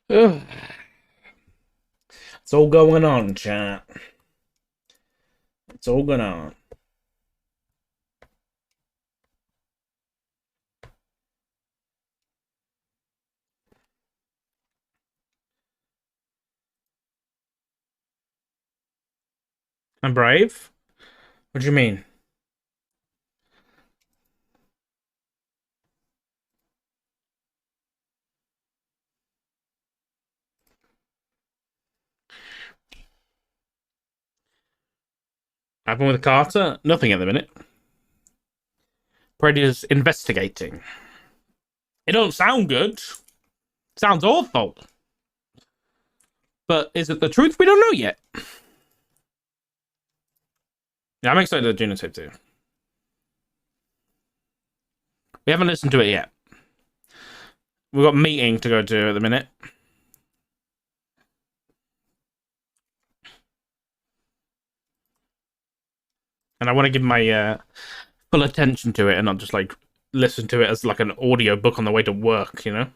Ugh. It's all going on, chat. It's all going on. I'm brave? What do you mean? Happened with Carter? Nothing at the minute. Brady's investigating. It don't sound good. Sounds awful. But is it the truth? We don't know yet. Yeah, I'm excited to Genotype 2. We haven't listened to it yet. We've got a meeting to go to at the minute. And I want to give my full attention to it and not just like listen to it as like an audio book on the way to work, you know?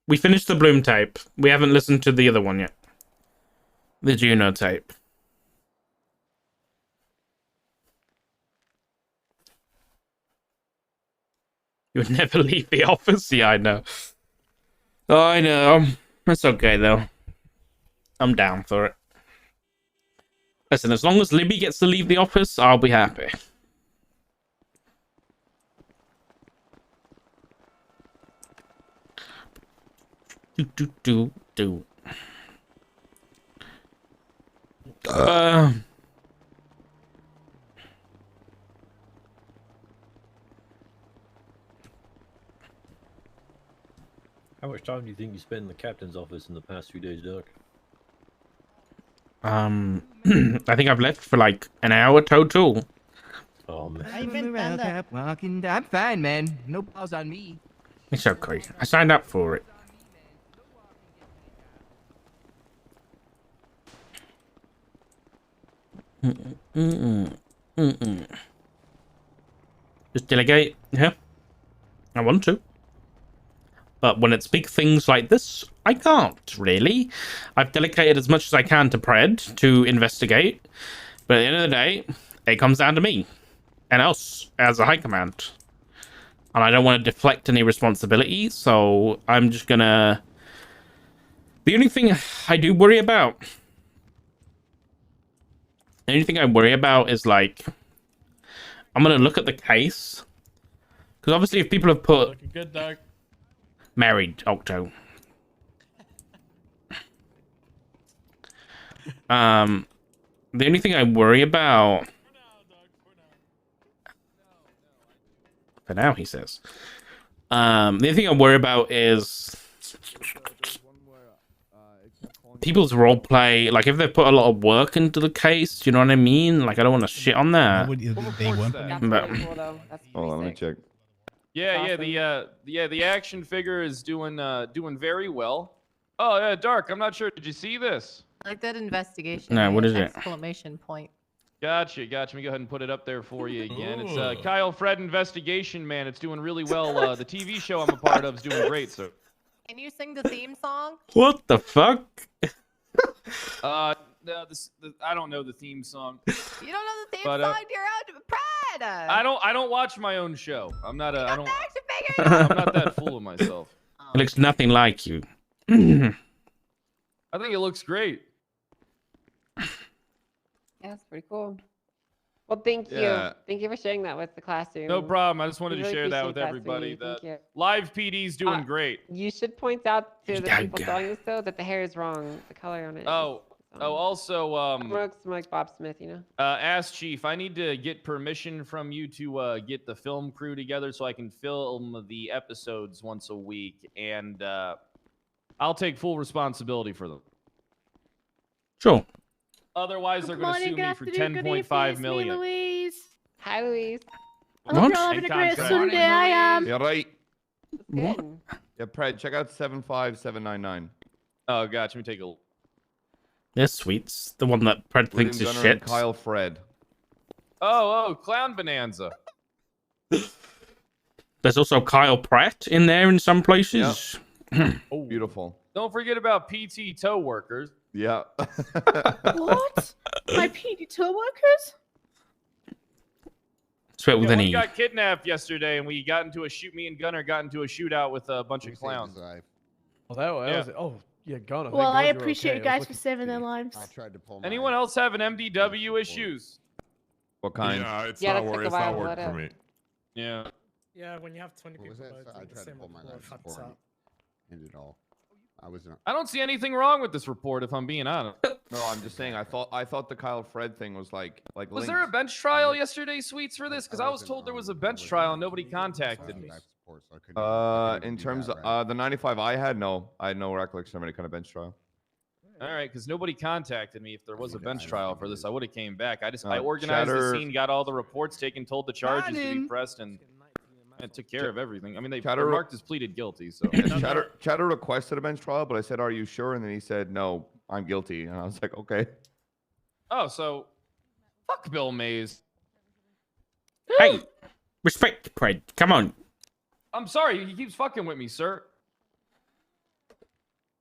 We finished the Bloom tape. We haven't listened to the other one yet. The Juno tape. You would never leave the office? Yeah, I know. Oh, I know. That's okay, though. I'm down for it. Listen, as long as Libby gets to leave the office, I'll be happy. Do. How much time do you think you spent in the captain's office in the past few days, Doc? I think I've left for like an hour total. Oh man. I'm fine, man. No balls on me. It's okay. I signed up for it. Just delegate. Yeah. I want to. But when it's big things like this, I can't, really. I've delegated as much as I can to Pred to investigate. But at the end of the day, it comes down to me. And us, as a high command. And I don't want to deflect any responsibility, so I'm just gonna... The only thing I do worry about... The only thing I worry about is, like... I'm gonna look at the case. Because obviously if people have put... Looking good, Doc. Married, Octo. The only thing I worry about... For now, he says. The only thing I worry about is... people's roleplay. Like, if they put a lot of work into the case, do you know what I mean? Like, I don't want to shit on that. They want But... Hold on, let me check. Yeah, the action figure is doing very well. Oh yeah, Dark. I'm not sure. Did you see this? Like that investigation. No, what is it? Exclamation point. Gotcha. Let me go ahead and put it up there for you again. It's Kyle Fred Investigation, man. It's doing really well. The TV show I'm a part of is doing great. So. Can you sing the theme song? What the fuck? No, I don't know the theme song. You don't know the theme song? You're out of Pride. I don't watch my own show. I'm not a. I don't. Action figure. I'm not that full of myself. It looks nothing like you. I think it looks great. Yeah, that's pretty cool. Well, thank you. Yeah. Thank you for sharing that with the classroom. No problem. I just wanted We to really share that appreciate with that, everybody. sweetie. Thank you. Live PD's doing great. You should point out to the Yeah, people selling this though that the hair is wrong. The color on it. Also, Looks like Bob Smith, you know. Ask Chief. I need to get permission from you to get the film crew together so I can film the episodes once a week, and I'll take full responsibility for them. Sure. Otherwise, they're going to sue me for 10.5 million. Louise. Hi, Louise. I hope you're all having a great Sunday. I am. Yeah, right. Good. Yeah, Pred, check out 75799. Oh, gotcha. Let me take a look. Yes, Sweets. The one that Pred thinks is William Gunner shit. and Kyle Fred. Oh, Clown Bonanza. There's also Kyle Pratt in there in some places. Oh, beautiful. Don't forget about PT tow workers. Yeah. What? My PD tour workers? Sweat with Yeah, an one E. got kidnapped yesterday, and we got into a me and Gunner got into a shootout with a bunch of clowns. Oh, that was it. Oh, yeah, Gunner. thank Well, I God you're appreciate okay. you I was guys for looking- saving their lives. tried to pull Anyone else have an MDW issues? What kind? Yeah, it's Yeah, not that took a it's not while to working load for up. me. Yeah. Yeah, when you have 20 What was people, that? loads, I it's the tried to same pull with mine the out fucks before up. and it all. I was not. I don't see anything wrong with this report, if I'm being honest. No, I'm just saying. I thought the Kyle Fred thing was like. Was there a bench trial yesterday, Sweets, for this? Because I was told there was a bench trial and nobody contacted me. In terms of the 95 I had no recollection of any kind of bench trial. All right, because nobody contacted me. If there was a bench trial for this, I would have came back. I No, organized the Chatter- scene, got all the reports taken, told the charges to be Shannon. pressed, and took care of everything. I mean, they Chatter- marked as pleaded guilty. So Chatter requested a bench trial, but I said, "Are you sure?" And then he said, "No, I'm guilty." And I was like, "Okay." oh, so fuck Bill Mays. Hey, respect, Pred. Come on. I'm sorry, he keeps fucking with me, sir.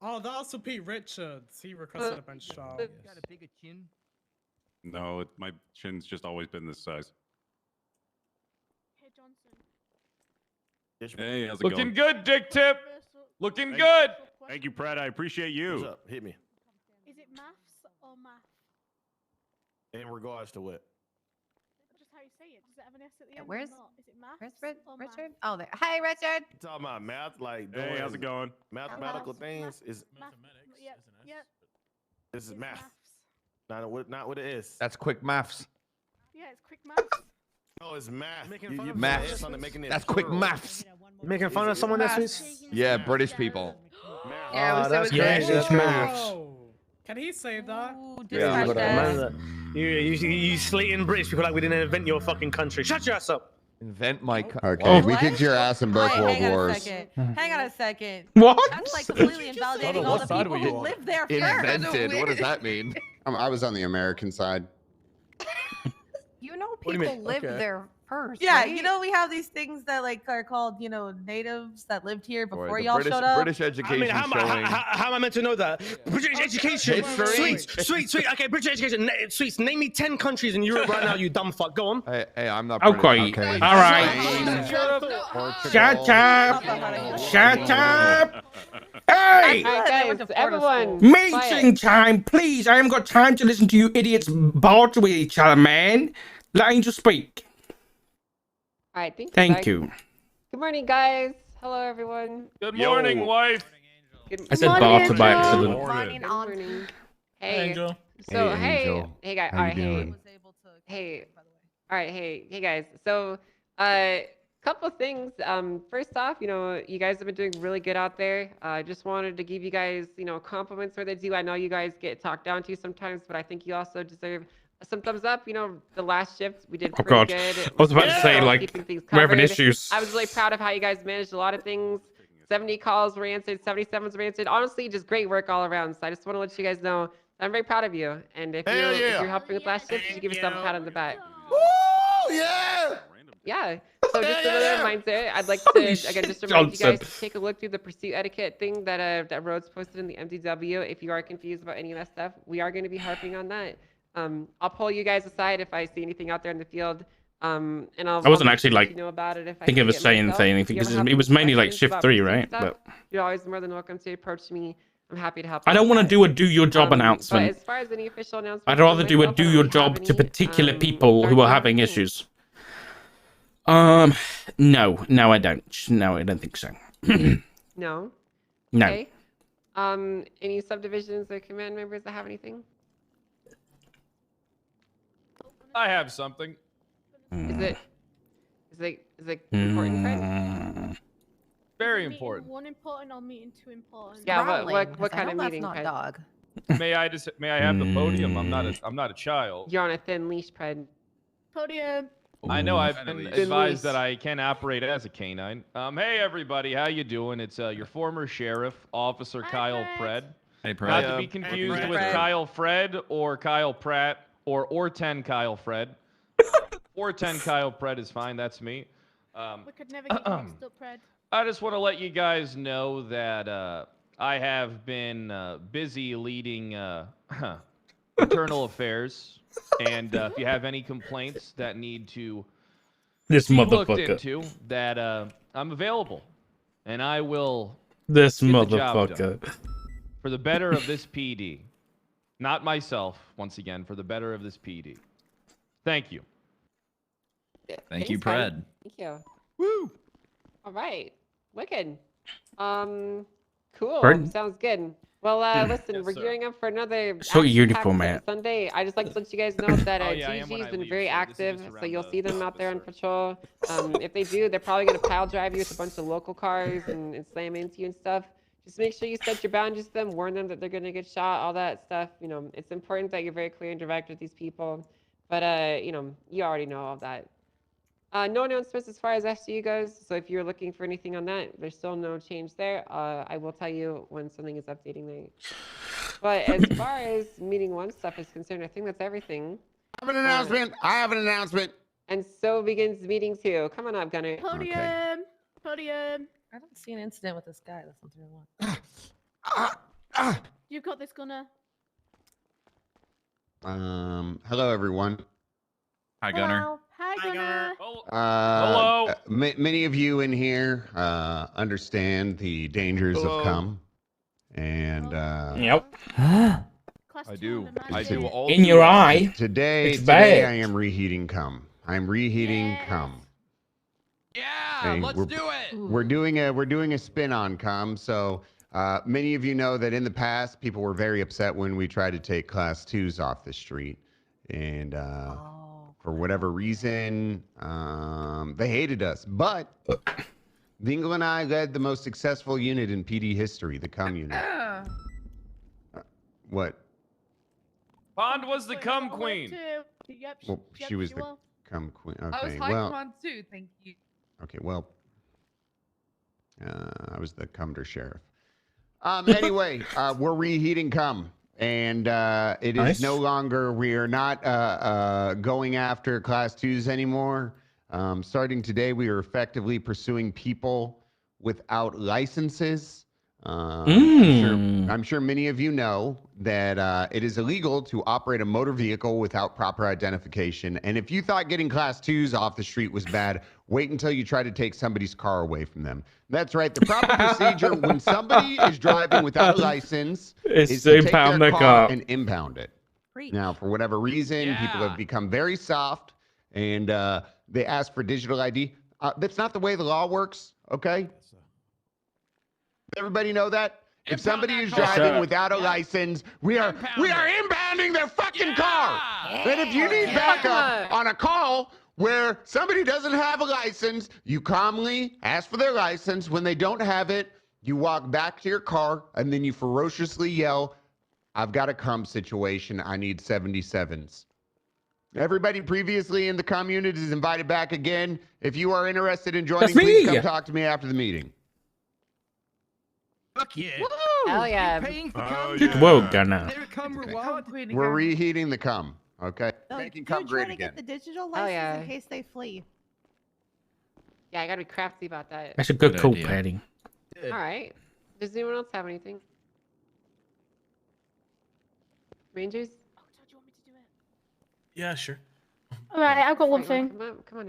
Oh, that also Pete Richards. He requested a bench trial. Got a bigger chin. No, my chin's just always been this size. Hey, Johnson. Hey, how's it Looking going? good, Dick Tip. Looking Thank- good. Thank you, Brad. I appreciate you. up? Hit me. Is it maths or math? In regards to what? Just how you say it. Does it have an S at the end? or Where's- not? Is it maths Where's or math? Richard? Oh, there. Hi, Richard. You talking about math, like Hey, how's it going? mathematical Hello. things? Is Math. Yep. Yep. this is it's math? maths. Not what it is. That's quick maths. Yeah, it's quick maths. No, it's math. Making You- fun you of put maths. an S on it, making it That's quick plural. maths. You making fun of someone that's Maths. Yeah, British people. Math. Yeah, we said that's it was crazy. British. That's maths. Oh, can he say that? Ooh, Yeah. dispatch that. You slating British people like we didn't invent your fucking country. Shut your ass up. Invent my. Okay, Oh. we kicked your ass in both Wait, world hang on a wars. second. Hang on a second. What? That's like completely invalidating all what the side people were you who on? live there first. Invented. What does that mean? I was on the American side. You know What do you people mean? lived Okay. there first. Yeah, right? you know we have these things that like are called, you know, natives that lived here Boy, before the y'all British, showed up. British I education mean, how showing. am I meant to know that? British education. History. Sweet. Okay, British education. Sweets. Name me 10 countries in Europe right now, you dumb fuck. Go on. Hey, I'm not. Okay. British. All right. Shut up. Shut up. Hey! All right, guys, everyone. Meeting quiet. time, please. I haven't got time to listen to you idiots barge with each other, man. Let Angel speak. All right, Thank Zach. you. Good morning, guys. Hello, everyone. Good morning, wife. Good I said Morning, barter by Angel. accident. Morning, Good Aunt. morning. Hey. So Hey, Angel. hey guys. How All you right, hey. doing? Hey. All right, hey guys. So, couple things. First off, you know, you guys have been doing really good out there. I just wanted to give you guys, you know, compliments where they do. I know you guys get talked down to sometimes, but I think you also deserve some thumbs up. You know, the last shift we did Oh, pretty God. good. I was about to say, like, keeping things we're having covered. issues. I was really proud of how you guys managed a lot of things. 70 calls were answered, 77s were answered. Honestly, just great work all around. So I just want to let you guys know I'm very proud of you. And if you're helping with last shift, you should give yourself a pat on the back. Yeah. Yeah. So just another reminder, I'd like to again just remind you guys to take a look through the pursuit etiquette thing that Rhodes posted in the MDW. If you are confused about any of that stuff, we are going to be harping on that. I'll pull you guys aside if I see anything out there in the field. And I wasn't make actually, sure like, you know about it if I thinking of see it saying myself. anything If you because ever have it was any mainly like questions shift about 3, pursuit right? stuff, But you're always more than welcome to approach me. I'm happy to help. I out don't with want to that. do a do your job But announcement. as far as any official announcements, I'd rather do a myself, I do don't your really have job to any, particular people who Dark are Knight having things. issues. No, I don't. No, I don't think so. No. No. Okay. Any subdivisions or command members that have anything? I have something. Is it important, Fred? Mm. Very Meeting important. one important or meeting two important? Yeah, Growling, what 'cause I kind of know meeting, That's Fred? not dog. May I have the podium? I'm not a child. You're on a thin leash, Fred. Podium. I know I've been Thin advised leash. that I can operate as a canine. Hey everybody, how you doing? It's your former sheriff, Officer Hi, Kyle Fred. Pred. Hey, Not Brad. to be confused Fred. with Fred. Kyle Fred or Kyle Pratt or 10 Kyle Fred. Or 10 Kyle Pratt is fine. That's me. We could never get mixed up, Fred. I just want to let you guys know that I have been busy leading internal affairs, and if you have any complaints that need to This be looked motherfucker. into, that I'm available, and I will This get the job done motherfucker. for the better of this PD. Not myself, once again, for the better of this PD. Thank you. Thank you, Thanks, Fred. Pred. Thank you. Woo! All right. Wicked. Cool. Pardon? Sounds good. Well, listen, Yes, we're sir. gearing up for another So action-packed uniform, man. Sunday. I just like to let you guys know that Oh, yeah, I am when TG's I been leave, very so this is active, just so around you'll the- see them out the there on circle. patrol. If they do, they're probably gonna pile drive you with a bunch of local cars and slam into you and stuff. Just make sure you set your boundaries with them, warn them that they're gonna get shot, all that stuff. You know, it's important that you're very clear and direct with these people. But you know, you already know all that. No announcements as far as SU goes, so if you're looking for anything on that, there's still no change there. I will tell you when something is updating there. But as far as meeting one stuff is concerned, I think that's everything. I have an announcement. I have an announcement. And so begins meeting two. Come on up, Gunner. Podium. Podium. I don't see an incident with this guy. That's something I want. You've got this, Gunner. Hello everyone. Hi, Gunner. Hello. Hi, Gunner. Hello. Many of you in here understand the dangers of cum, and Yep. Class I 2 do. on the I do. magic. All In too your often. eye. today It's I bad. am reheating cum. I'm reheating Yes. cum. Yeah, Okay, let's do it. We're doing a spin on cum. So many of you know that in the past, people were very upset when we tried to take class 2s off the street, and for whatever reason, they hated us. But Dingle and I led the most successful unit in PD history, the cum unit. What? Pond was the Wait, cum I went queen. too. Yep, Well, yep, she was the was. cum queen. I was Okay, high well, command too. Thank you. okay, well, I was the cumder sheriff. Anyway, we're reheating cum, and it is Nice. no longer. We are not going after class 2s anymore. Starting today, we are effectively pursuing people without licenses. I'm sure many of you know that it is illegal to operate a motor vehicle without proper identification. And if you thought getting class 2s off the street was bad, wait until you try to take somebody's car away from them. That's right. The proper procedure when somebody is driving without a license It's is to to take impound their the car car. and impound it. Preach. Now, for whatever reason, people have become very soft, and they ask for digital ID. That's not the way the law works, okay? Everybody know that? If somebody is driving sir. without a license, we are impounding their fucking car. And if you need backup on a call where somebody doesn't have a license, you calmly ask for their license. When they don't have it, you walk back to your car and then you ferociously yell, "I've got a cum situation. I need 77s." Everybody previously in the community is invited back again. If you are interested in joining, That's please me. come talk to me after the meeting. Fuck yeah. Hell yeah. Paying for Oh, cum? yeah. Whoa, Gunner. There come Okay. reward. We're reheating the cum, okay? No, Making do cum try great to again. get the digital Oh, license yeah. in case they flee. Yeah, I gotta be crafty about that. That's a good Good call, idea. Patty. All right. Does anyone else have anything? Rangers? Oh, do you want me to do it? Yeah, sure. All right, I've got one Right, thing. Come on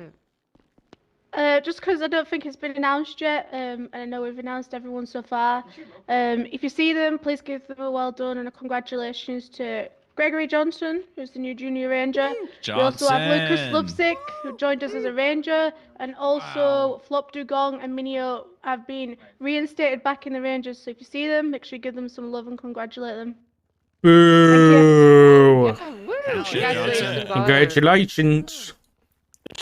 up. Just because I don't think it's been announced yet, and I know we've announced everyone so far. If you see them, please give them a well done and a congratulations to Gregory Johnson, who's the new junior ranger. We also have Lucas Lupsick, who joined us as a ranger, and also Flop Dugong and Minio have been reinstated back in the Rangers. So if you see them, make sure you give them some love and congratulate them. Boo! Yeah, woo! shit, Congratulations, all. Congratulations.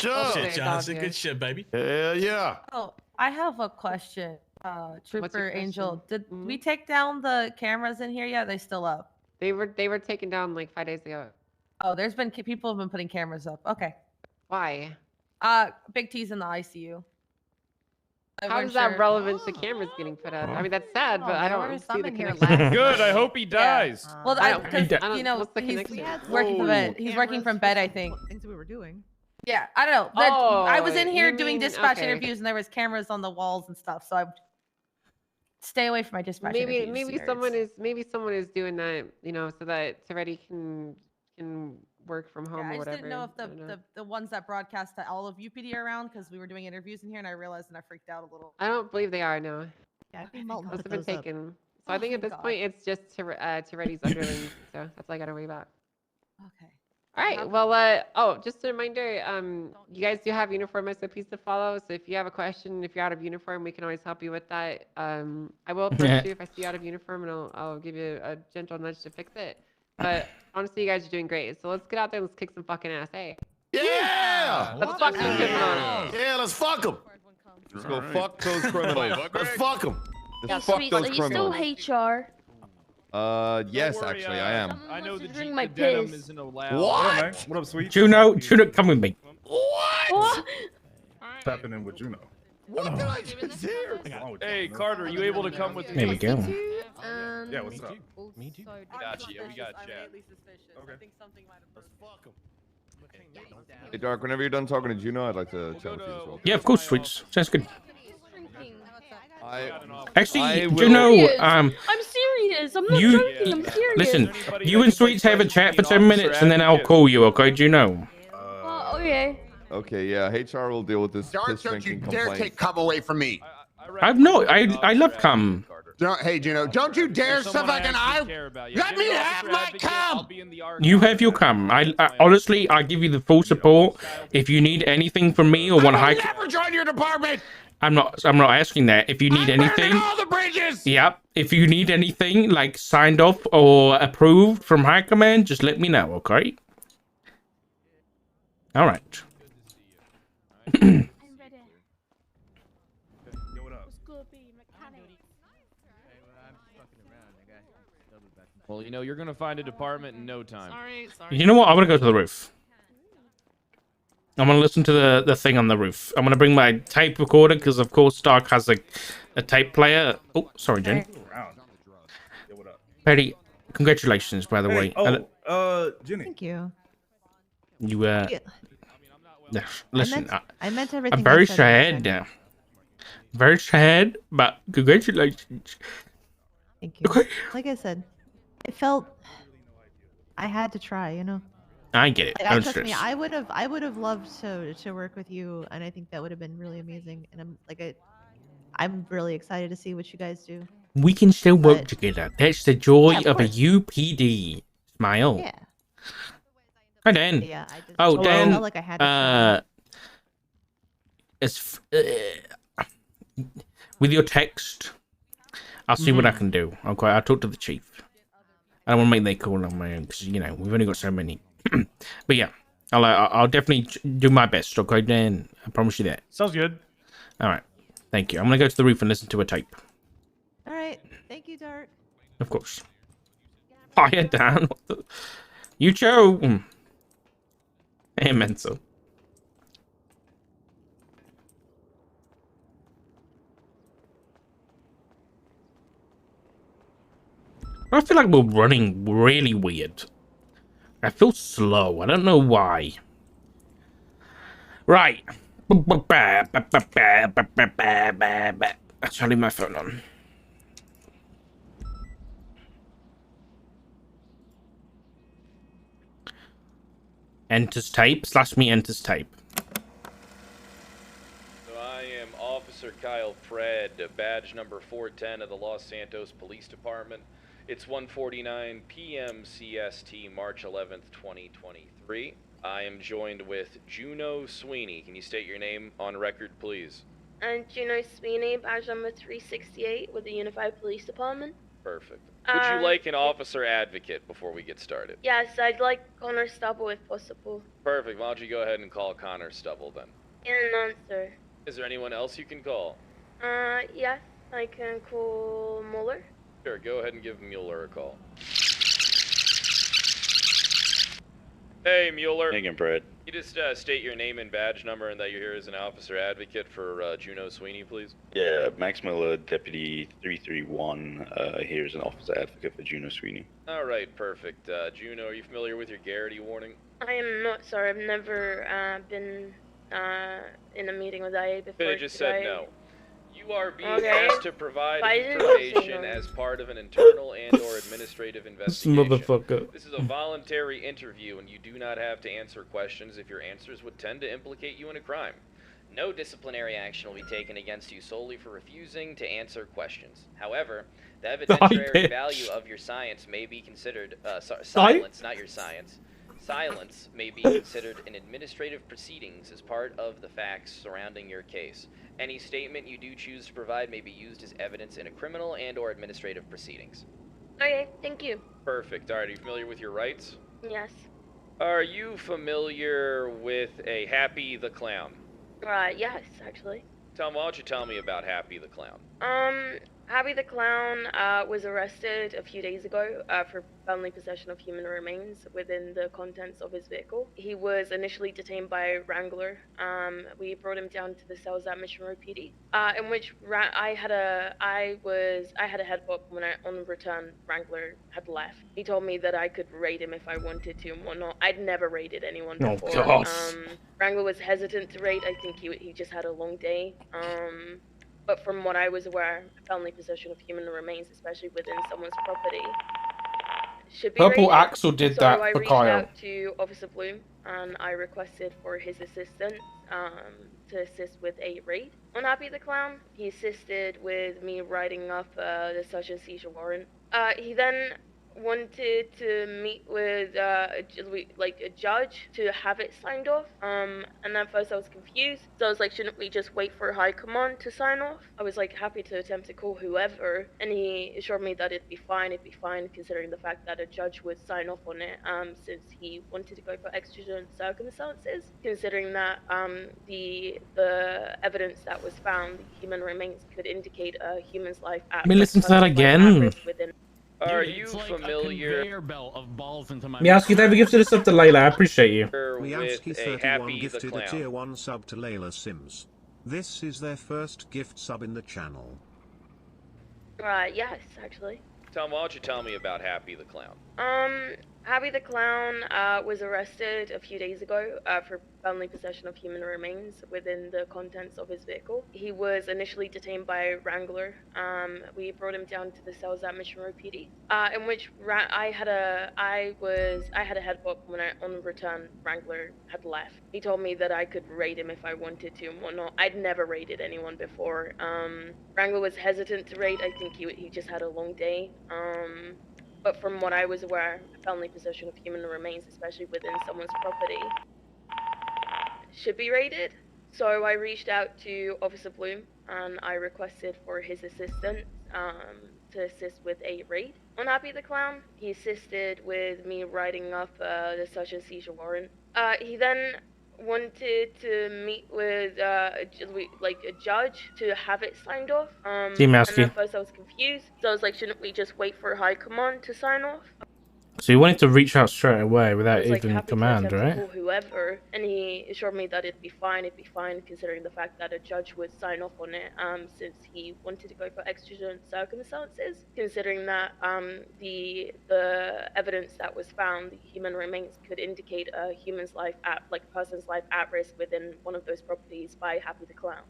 Oh, Shit, very Johnson. dog Good shit, baby. Hell yeah. Oh, I have a question. Trooper Angel, question? did we take down the cameras in here yet? Are they still up? They were taken down like 5 days ago. Oh, there's been people have been putting cameras up. Okay. Why? Big T's in the ICU. How is that relevant to cameras getting put out? I mean, that's sad, but I there don't were see some the in here connection. last Good. I night. hope he dies. Well, I don't- because I don't- you know what's the he's connection? working from bed. He's working from bed, I think. Things we were doing. Yeah, I don't know. I was in here you doing mean- dispatch okay. interviews, and there was cameras on the walls and stuff. So I stay away from my dispatch interviews. Maybe you someone nerds. is doing that, you know, so that Toretti can work from home Yeah, or I just whatever. didn't know if I don't know. the ones that broadcast to all of UPD are around because we were doing interviews in here, and I realized and I freaked out a little. I don't believe they are, no. Yeah, I think Melton Those put have been those up. taken. So Oh, I think at thank this God. point it's just Toretti's underlings, so that's all I gotta worry about. Okay. All right. Well, oh, just a reminder, you guys do have uniform SOPs to follow. So if you have a question, if you're out of uniform, we can always help you with that. I will approach you if I see you out of uniform, and I'll give you a gentle nudge to fix it. But honestly, you guys are doing great. So let's get out there. Let's kick some fucking ass. Hey. Yeah! Let's fuck some criminals. Yeah, let's fuck them. Let's go fuck those criminals. Let's fuck them. Let's Hey, fuck Sweet, those are you still criminals. HR? Yes, Don't worry, actually, I am. I know the drink my denim piss. isn't allowed. What? What up, sweet? Juno, come with me. What? What? What's happening with Juno? What did I just hear? Hey, Carter, are you able to come with me? There we go. Yeah, what's up? Me too. Gotcha. Yeah, we got chat. Okay. I think something might have. Let's fuck him. Hey, Dark, whenever you're done talking to Juno, I'd like to chat with you as well. Yeah, of course, Sweets. Sounds good. I Actually, will- Juno, I'm serious. I'm not you- joking. I'm serious. listen, you and Sweets have a chat for 10 minutes and then I'll call you, okay, Juno? Okay. Okay, yeah, HR will deal with this Dark, piss don't you drinking dare complaint. take cum away from me. I've no, I love cum. Hey, Juno, don't you dare stuff like an eye. Let me have my cum. You have your cum. I honestly, I give you the full support. If you need anything from me or want to I hike, will never join your department. I'm not asking that. If you need I'm anything, burning all the bridges. yep. If you need anything like signed off or approved from High Command, just let me know, okay? All right. I'm ready. Yo, what up? What's good, B? Mechanic. Well, you know, you're gonna find a department in no time. You know what? I'm gonna go to the roof. I'm gonna listen to the thing on the roof. I'm gonna bring my tape recorder because, of course, Dark has a tape player. Oh, sorry, Jen. Around. Yo, what up? Patty, congratulations, by the way. Jenny. Thank you. You listen. I meant everything. I'm very I said. sad. Very sad, but congratulations. Thank you. Okay. Like I said, it felt I had to try. You know. I get it. Don't Trust me, stress. I would have loved to work with you, and I think that would have been really amazing. And I'm really excited to see what you guys do. We can still work But- together. That's the joy Yeah, of of a course. UPD. Smile. Yeah. Hi, Dan. Yeah. I just Oh, I Dan. felt like I had to try. With your text, I'll see what I can do. Okay, I'll talk to the chief. I don't want to make that call on my own because you know we've only got so many. But yeah, I'll definitely do my best. Okay, Dan. I promise you that. Sounds good. All right. Thank you. I'm gonna go to the roof and listen to a tape. All right. Thank you, Dark. Of course. Hiya, Dan. What the... You Joe. Hey, mental. I feel like we're running really weird. I feel slow. I don't know why. Right. I'll leave my phone on. Enters tape. / me enters tape. So I am Officer Kyle Fred, badge number 410 of the Los Santos Police Department. It's 1:49 p.m. CST, March 11th, 2023. I am joined with Juno Sweeney. Can you state your name on record, please? I'm Juno Sweeney, badge number 368 with the Unified Police Department. Perfect. Would you like an officer advocate before we get started? Yes, I'd like Connor Stubble if possible. Perfect. Why don't you go ahead and call Connor Stubble then? In an answer. Is there anyone else you can call? Yes, I can call Mueller. Sure, go ahead and give Mueller a call. Hey, Mueller. Megan Brett. You just state your name and badge number and that you're here as an officer advocate for Juno Sweeney, please. Yeah, Max Miller, Deputy 331, here as an officer advocate for Juno Sweeney. All right, perfect. Juno, are you familiar with your Garrity warning? I am not, sorry. I've never been in a meeting with IA before. They just said no. You are being asked to provide Why information as part of an internal and/or administrative investigation. Motherfucker. This is a voluntary interview, and you do not have to answer questions if your answers would tend to implicate you in a crime. No disciplinary action will be taken against you solely for refusing to answer questions. However, the evidentiary value of your science may be considered silence, not your science. Silence may be considered in administrative proceedings as part of the facts surrounding your case. Any statement you do choose to provide may be used as evidence in a criminal and/or administrative proceedings. Okay, thank you. Perfect. All right, are you familiar with your rights? Yes. Are you familiar with a Happy the Clown? Yes, actually. Tom, why don't you tell me about Happy the Clown? Happy the Clown was arrested a few days ago for felony possession of human remains within the contents of his vehicle. He was initially detained by Wrangler. We brought him down to the cells at Mission Road PD, in which I had a headbutt when on return Wrangler had left. He told me that I could raid him if I wanted to and whatnot. I'd never raided anyone before. Oh, gosh. Wrangler was hesitant to raid. I think he just had a long day. But from what I was aware, felony possession of human remains, especially within someone's property, should be Purple raided. Axel did So that I for reached Kyle. out to Officer Bloom and I requested for his assistance to assist with a raid on Happy the Clown. He assisted with me writing up the search and seizure warrant. He then wanted to meet with a judge to have it signed off. And at first I was confused. So I was like, shouldn't we just wait for high command to sign off? I was like happy to attempt to call whoever, and he assured me that it'd be fine considering the fact that a judge would sign off on it, since he wanted to go for exigent circumstances, considering that the evidence that was found, the human remains, could indicate a human's life at Let me listen to that again. Are you familiar Meowski, thank you for gifting us up to Layla. I appreciate you. with a Happy the gifted a Clown? tier 1 sub to Layla Sims. This is their first gift sub in the channel. Yes, actually. Tom, why don't you tell me about Happy the Clown? Happy the Clown was arrested a few days ago for felony possession of human remains within the contents of his vehicle. He was initially detained by Wrangler. We brought him down to the cells at Mission Road PD, in which I had a headbutt when on return Wrangler had left. He told me that I could raid him if I wanted to and whatnot. I'd never raided anyone before. Wrangler was hesitant to raid. I think he just had a long day. But from what I was aware, felony possession of human remains, especially within someone's property, should be raided. So I reached out to Officer Bloom and I requested for his assistance to assist with a raid on Happy the Clown. He assisted with me writing up the search and seizure warrant. He then wanted to meet with a judge to have it signed off. And at first I was confused. So I was like, shouldn't we just wait for high command to sign off? So you wanted to reach out straight away without I was even happy to command, attempt to right? call whoever, and he assured me that it'd be fine considering the fact that a judge would sign off on it, since he wanted to go for exigent circumstances, considering that the evidence that was found, the human remains, could indicate a human's life a person's life at risk within one of those properties by Happy the Clown.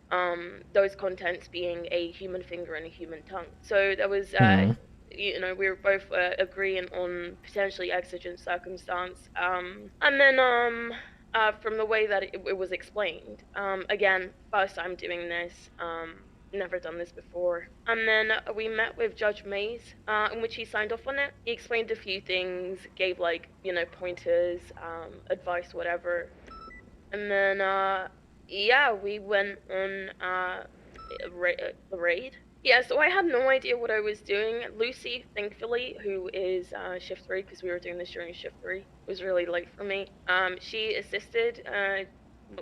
Those contents being a human finger and a human tongue. So there was you know, we were both agreeing on potentially exigent circumstance. And then from the way that it was explained, again, first time doing this, never done this before. And then we met with Judge Mays, in which he signed off on it. He explained a few things, gave pointers, advice, whatever. And then, yeah, we went on a raid. Yeah, so I had no idea what I was doing. Lucy, thankfully, who is shift 3, because we were doing this during shift 3, it was really late for me. She assisted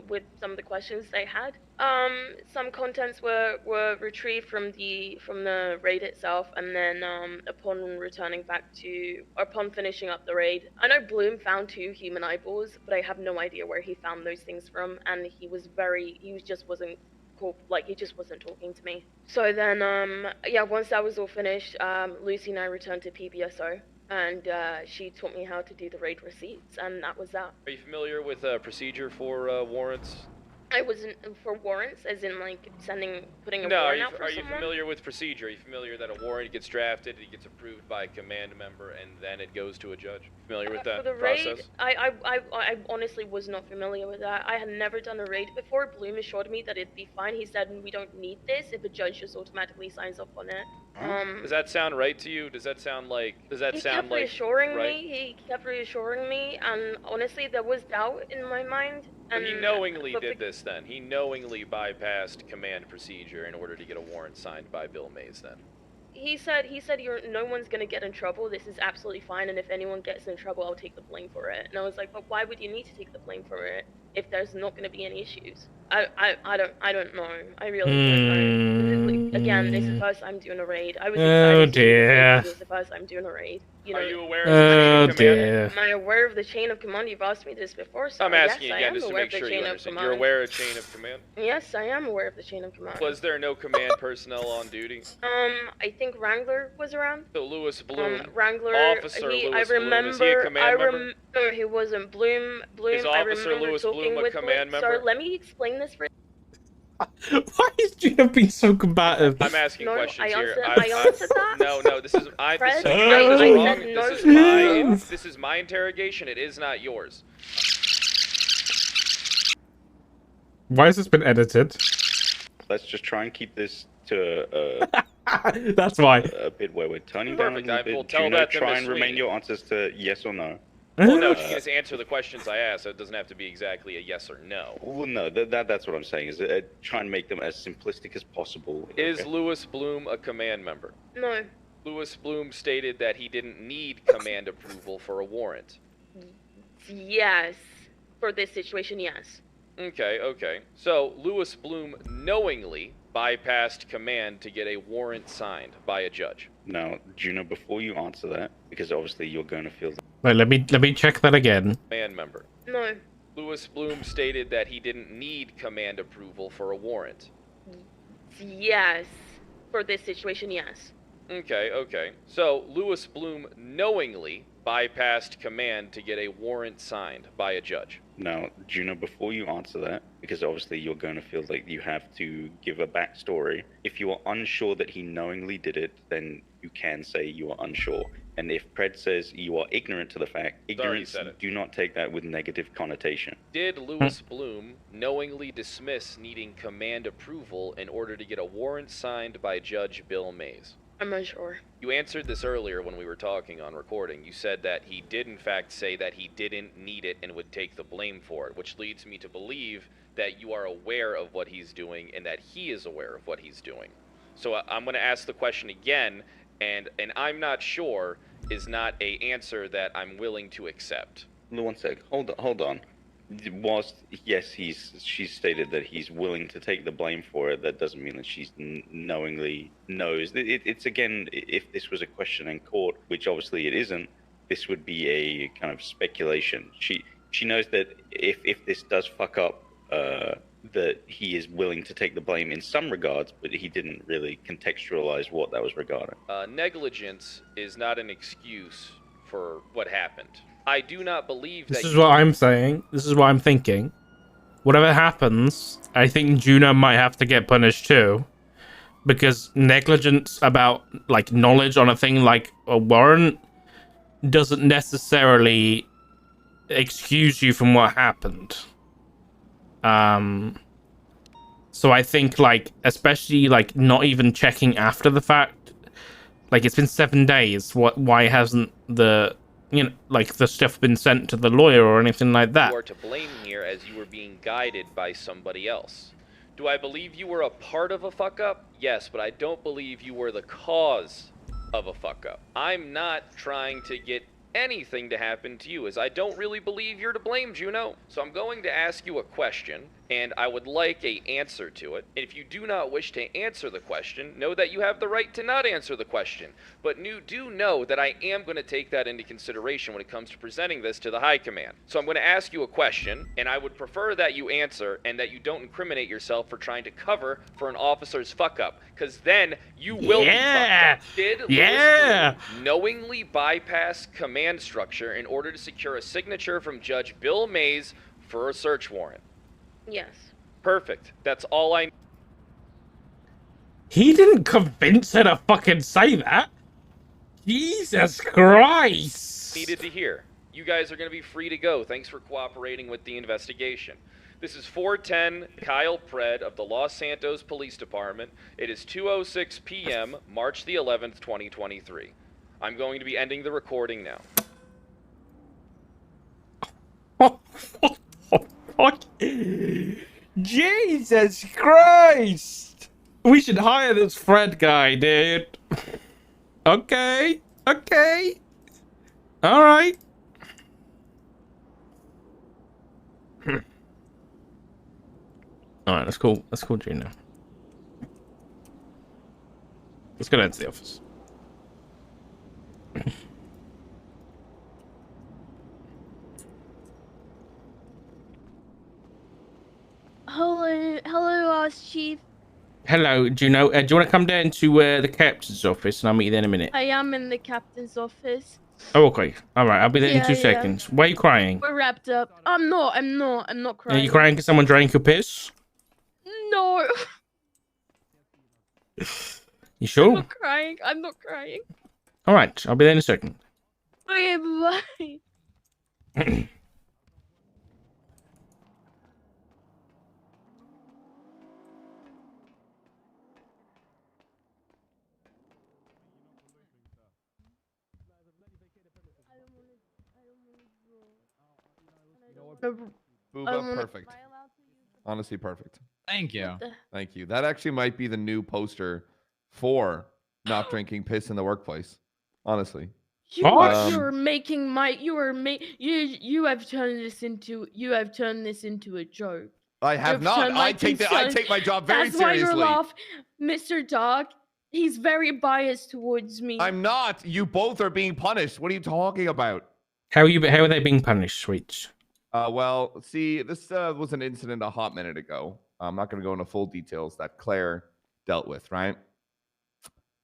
with some of the questions they had. Some contents were retrieved from the raid itself, and then upon finishing up the raid, I know Bloom found 2 human eyeballs, but I have no idea where he found those things from, and he just wasn't cool, like he just wasn't talking to me. So then yeah, once that was all finished, Lucy and I returned to PBSO. And she taught me how to do the raid receipts, and that was that. Are you familiar with procedure for warrants? I wasn't for warrants, as in like putting a warrant out for are you someone. familiar with procedure? Are you familiar that a warrant gets drafted, it gets approved by a command member, and then it goes to a judge? Familiar with that For the process? raid, I honestly was not familiar with that. I had never done a raid before. Bloom assured me that it'd be fine. He said we don't need this if a judge just automatically signs off on it. Does that sound right to you? Does that sound like? He kept reassuring me, and honestly, there was doubt in my mind. But And he knowingly did this then. He knowingly bypassed command procedure in order to get a warrant signed by Bill Mays then. He said no one's gonna get in trouble. This is absolutely fine, and if anyone gets in trouble, I'll take the blame for it. And I was like, but why would you need to take the blame for it if there's not gonna be any issues? I don't know. I really don't know. Again, this is the first time doing a raid. I was excited to do a raid. This is the first time doing a raid. You know, Are you aware of the chain of command? Am I aware of the chain of command? You've asked me this before, so I'm asking yes, again I am just to aware make of the sure chain you of understand. command. You're aware of chain of command? Yes, I am aware of the chain of command. Was there no command personnel on duty? I think Wrangler was around. So Lewis Bloom, Wrangler. Officer Lewis Bloom, is he a command member? No, he wasn't. Bloom. Is Officer Lewis Bloom a command member? Sir, let me explain this for. Why is Gina being so combative? I'm asking questions here. I answered that. No, this is I. Fred, This I is wrong. said no. This is my interrogation. It is not yours. Why has this been edited? Let's just try and keep this to That's why. a bit where we're turning down a Perfect. little I will bit. tell Juno, that to try Miss and remain Sweeney. your answers to yes or no. Well, no, she can just answer the questions I ask. So it doesn't have to be exactly a yes or no. Well, no, that's what I'm saying, is try and make them as simplistic as possible. Is okay? Lewis Bloom a command member? No. Lewis Bloom stated that he didn't need command approval for a warrant. Yes. For this situation, yes. Okay. So, Lewis Bloom knowingly bypassed command to get a warrant signed by a judge. Now, Juno, before you answer that, because obviously you're going to feel that. Wait, let me check that again. Command member. No. Lewis Bloom stated that he didn't need command approval for a warrant. Yes. For this situation, yes. Okay. So, Lewis Bloom knowingly bypassed command to get a warrant signed by a judge. Now, Juno, before you answer that, because obviously you're going to feel like you have to give a backstory, if you are unsure that he knowingly did it, then you can say you are unsure. And if Pred says you are ignorant to the fact, ignorance, do not take that with negative connotation. Did Lewis Bloom knowingly dismiss needing command approval in order to get a warrant signed by Judge Bill Mays? I'm unsure. You answered this earlier when we were talking on recording. You said that he did in fact say that he didn't need it and would take the blame for it, which leads me to believe that you are aware of what he's doing and that he is aware of what he's doing. So I'm going to ask the question again, and I'm not sure is not a answer that I'm willing to accept. No, one sec. Hold on. Whilst, yes, she's stated that he's willing to take the blame for it, that doesn't mean that she's knowingly knows. It's again, if this was a question in court, which obviously it isn't, this would be a kind of speculation. She knows that if this does fuck up, that he is willing to take the blame in some regards, but he didn't really contextualize what that was regarding. Negligence is not an excuse for what happened. I do not believe that. This is what I'm saying. This is what I'm thinking. Whatever happens, I think Juno might have to get punished too. Because negligence about, like, knowledge on a thing like a warrant doesn't necessarily excuse you from what happened. So I think, like, especially, like, not even checking after the fact. Like, it's been 7 days. Why hasn't the... you know, like, the stuff been sent to the lawyer or anything like that? You are to blame here as you were being guided by somebody else. Do I believe you were a part of a fuck-up? Yes, but I don't believe you were the cause of a fuck-up. I'm not trying to get anything to happen to you, as I don't really believe you're to blame, Juno. So I'm going to ask you a question, and I would like an answer to it. And if you do not wish to answer the question, know that you have the right to not answer the question. But do know that I am going to take that into consideration when it comes to presenting this to the High Command. So I'm going to ask you a question, and I would prefer that you answer and that you don't incriminate yourself for trying to cover for an officer's fuck-up, because then you will be fucked up. Did Louis Blue knowingly bypass command structure in order to secure a signature from Judge Bill Mays for a search warrant? Yes. Perfect. That's all I He didn't convince her to fucking say that. Jesus Christ. needed to hear. You guys are going to be free to go. Thanks for cooperating with the investigation. This is 410 Kyle Pred of the Los Santos Police Department. It is 2:06 p.m., March the 11th, 2023. I'm going to be ending the recording now. What? Jesus Christ! We should hire this Fred guy, dude. Okay. Okay. Alright. Alright, that's cool. That's cool, Juno. Let's go down to the office. Hello, Chief. Hello, Juno. Do you want to come down to the captain's office and I'll meet you there in a minute? I am in the captain's office. Oh, okay. Alright, I'll be there in 2 seconds. Why are you crying? We're wrapped up. I'm not crying. Are you crying because someone drank your piss? No. You sure? I'm not crying. Alright, I'll be there in a second. Okay, bye. Booba, perfect. Honestly, perfect. Thank you. Thank you. That actually might be the new poster for not drinking piss in the workplace. Honestly. You are making my you have turned this into a joke. I have not. I take my job very seriously. That's why you're laughing, Mr. Dog. He's very biased towards me. I'm not. You both are being punished. What are you talking about? How are they being punished, Sweets? Well, see, this was an incident a hot minute ago. I'm not going to go into full details that Claire dealt with, right?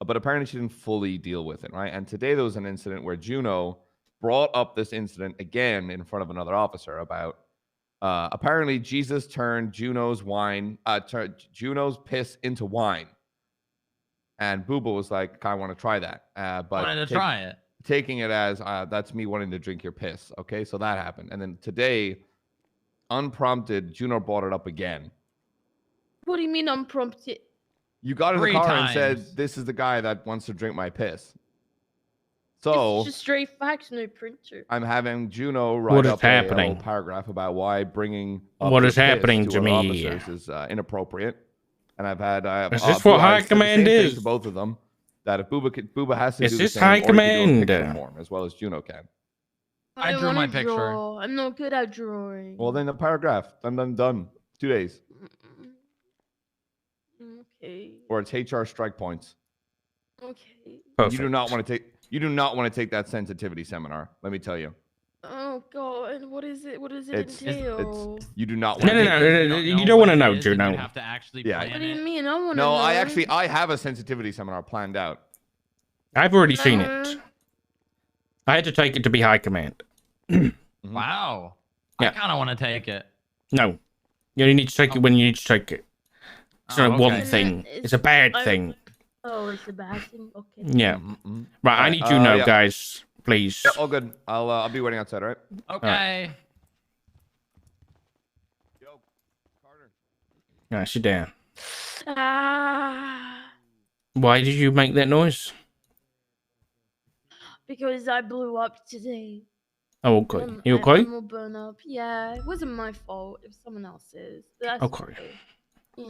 But apparently she didn't fully deal with it, right? And today there was an incident where Juno brought up this incident again in front of another officer about apparently Jesus turned Juno's piss into wine. And Booba was like, I want to try that. But I wanted to try it. Taking it as that's me wanting to drink your piss. Okay, so that happened. And then today, unprompted, Juno brought it up again. What do you mean unprompted? You got in the car and said, this is the guy that wants to drink my piss. So it's just straight facts, no printer. I'm having Juno write up a whole paragraph about why bringing up what is happening to me officers is inappropriate. And I've had is this what high command is? To both of them. That if Booba has to is do this the same, high or command form, as well as Juno can. I drew my picture. Draw. I'm not good at drawing. Well, then the paragraph. Done. 2 days. Okay. Or it's HR strike points. Okay. Perfect. You do not want to take that sensitivity seminar. Let me tell you. Oh God, what is it? What does it entail? You do not want No. You don't want to know, Juno. You have to actually plan What do you mean? I want to know. No, I have a sensitivity seminar planned out. I've already seen it. I had to take it to be high command. Wow. Yeah. I kind of want to take it. No. You only need to take it when you need to take it. It's not one thing. It's a bad thing. Oh, it's a bad thing? Okay. Yeah. Right, I need Juno, guys. Please. Yeah, all good. I'll be waiting outside, all right? Okay. Right. Yo, Carter. Alright, sit down. Ah. Why did you make that noise? Because I blew up today. Oh, okay. You okay? I'm all burn up. Yeah, it wasn't my fault. It was someone else's. That's okay. Yeah.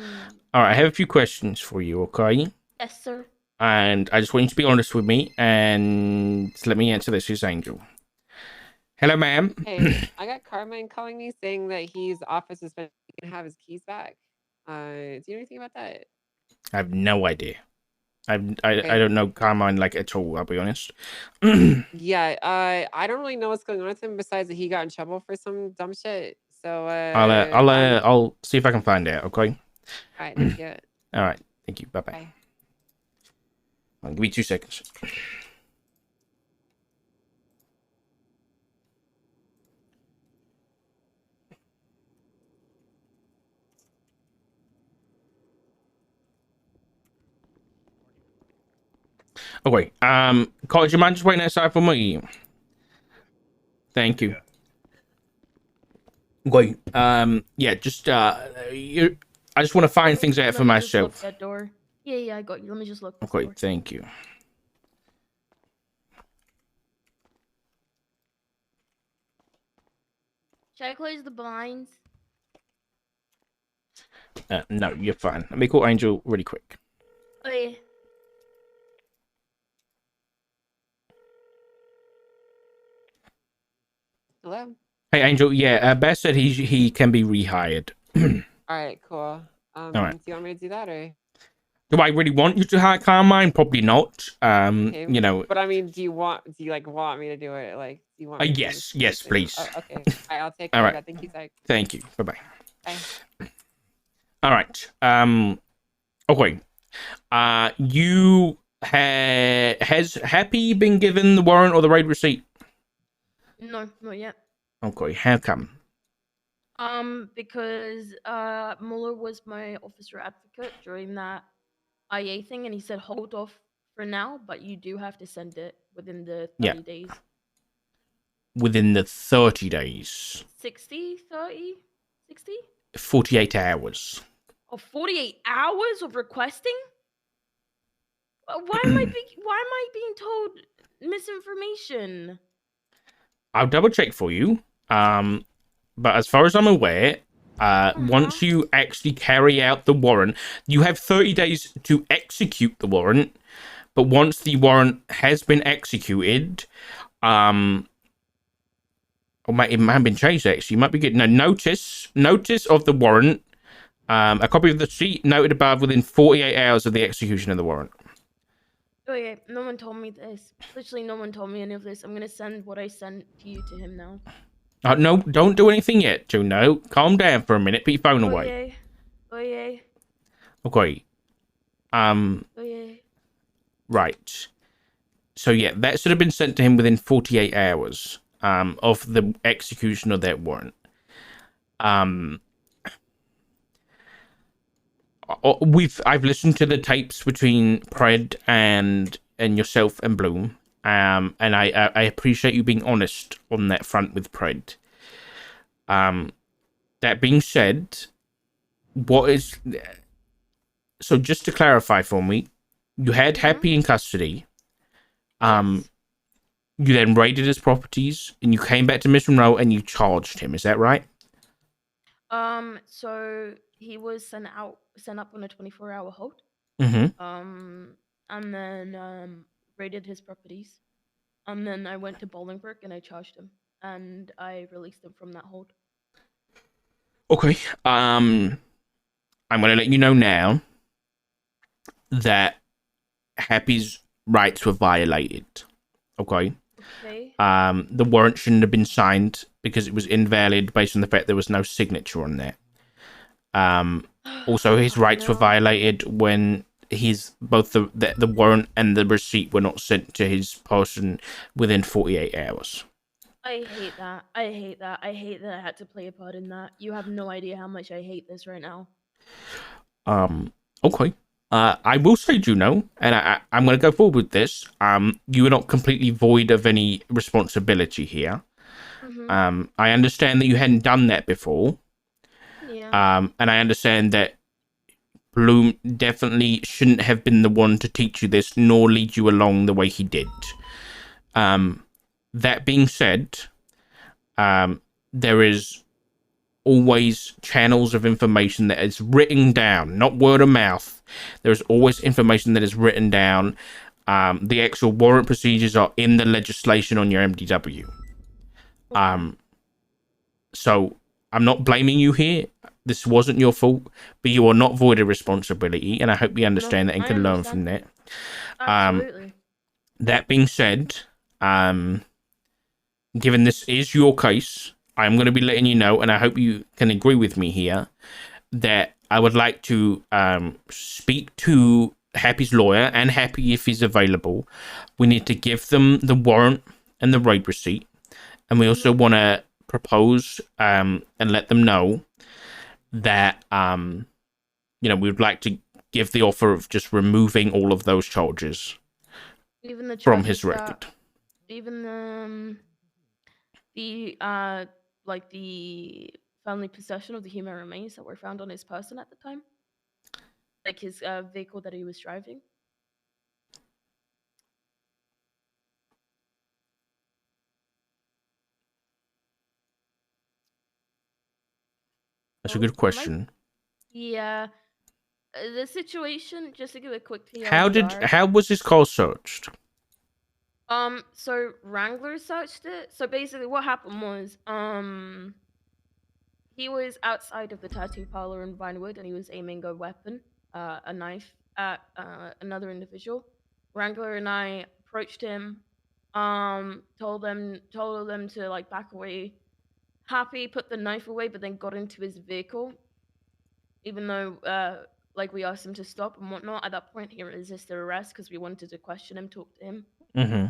Alright, I have a few questions for you, okay? Yes, sir. And I just want you to be honest with me and let me answer this as Angel. Hello, ma'am. Hey, I got Carmine calling me saying that he's off of suspension. He can have his keys back. Do you know anything about that? I have no idea. I Okay. don't know Carmine like at all. I'll be honest. Yeah, I don't really know what's going on with him besides that he got in trouble for some dumb shit. So I'll see if I can find out. Okay. all right, thank you. All right. Thank you. Bye-bye. Bye. Give me 2 seconds. Okay. Cole, do you mind just waiting outside for me? Thank you. Okay. Yeah, just I just want to find things out for myself. That door. Yeah, I got you. Let me just look. Okay, thank you. Should I close the blinds? No, you're fine. Let me call Angel really quick. Oh yeah. Hello. Hey, Angel. Yeah, Beth said he can be rehired. All right, cool. All right. Do you want me to do that or? Do I really want you to hire Carmine? Probably not. Okay, You know. But I mean, do you want me to do it? Like, do you want? Me to do Yes, this yes, thing? please. Oh, okay. All right, I'll take care All of right. that. Thank you, Zach. Thank you. Bye-bye. Bye. All right. Okay. Has Happy been given the warrant or the raid receipt? No, not yet. Okay. How come? Because Mueller was my officer advocate during that IA thing, and he said hold off for now, but you do have to send it within the 30 days. Within the 30 days. 60, 30, 60? 48 hours. Oh, 48 hours of requesting? Why am I being told misinformation? I'll double check for you. But as far as I'm aware, once you actually carry out the warrant, you have 30 days to execute the warrant. But once the warrant has been executed, it might have been changed actually. You might be getting a notice of the warrant, a copy of the sheet noted above within 48 hours of the execution of the warrant. Oh yeah, no one told me this. Literally, no one told me any of this. I'm gonna send what I sent to you to him now. No, don't do anything yet, Juno. Calm down for a minute. Put your phone away. Oh yeah. Okay. Oh yeah. Right. So yeah, that should have been sent to him within 48 hours of the execution of that warrant. I've listened to the tapes between Pred and yourself and Bloom. And I appreciate you being honest on that front with Pred. That being said, so just to clarify for me, you had Happy in custody. You then raided his properties, and you came back to Mission Row and you charged him. Is that right? So he was sent up on a 24-hour hold. Mm-hmm. And then raided his properties. And then I went to Bolingbrook and I charged him, and I released him from that hold. Okay. I'm gonna let you know now that Happy's rights were violated. Okay. Okay. The warrant shouldn't have been signed because it was invalid based on the fact there was no signature on there. Also, his rights were violated when both the warrant and the receipt were not sent to his person within 48 hours. I hate that. I hate that I had to play a part in that. You have no idea how much I hate this right now. Okay. I will say, Juno, and I'm going to go forward with this. You are not completely void of any responsibility here. Mm-hmm. I understand that you hadn't done that before. Yeah. And I understand that Bloom definitely shouldn't have been the one to teach you this, nor lead you along the way he did. That being said, there is always channels of information that is written down, not word of mouth. There's always information that is written down. The actual warrant procedures are in the legislation on your MDW. So I'm not blaming you here. This wasn't your fault, but you are not void of responsibility, and I hope you understand that and can learn from that. Absolutely. That being said, given this is your case, I'm going to be letting you know, and I hope you can agree with me here, that I would like to speak to Happy's lawyer, and Happy if he's available. We need to give them the warrant and the raid receipt, and we also want to propose and let them know that we would like to give the offer of just removing all of those charges Even the from his charges record. Even the like the family possession of the human remains that were found on his person at the time, like his vehicle that he was driving. That's a good question. Yeah, the situation. Just to give a quick How was his car searched? So Wrangler searched it. So basically, what happened was, he was outside of the tattoo parlor in Vinewood, and he was aiming a weapon, a knife, at another individual. Wrangler and I approached him, told them to like back away. Happy put the knife away, but then got into his vehicle, even though like we asked him to stop and whatnot. At that point, he resisted arrest because we wanted to question him, talk to him. Mm-hmm.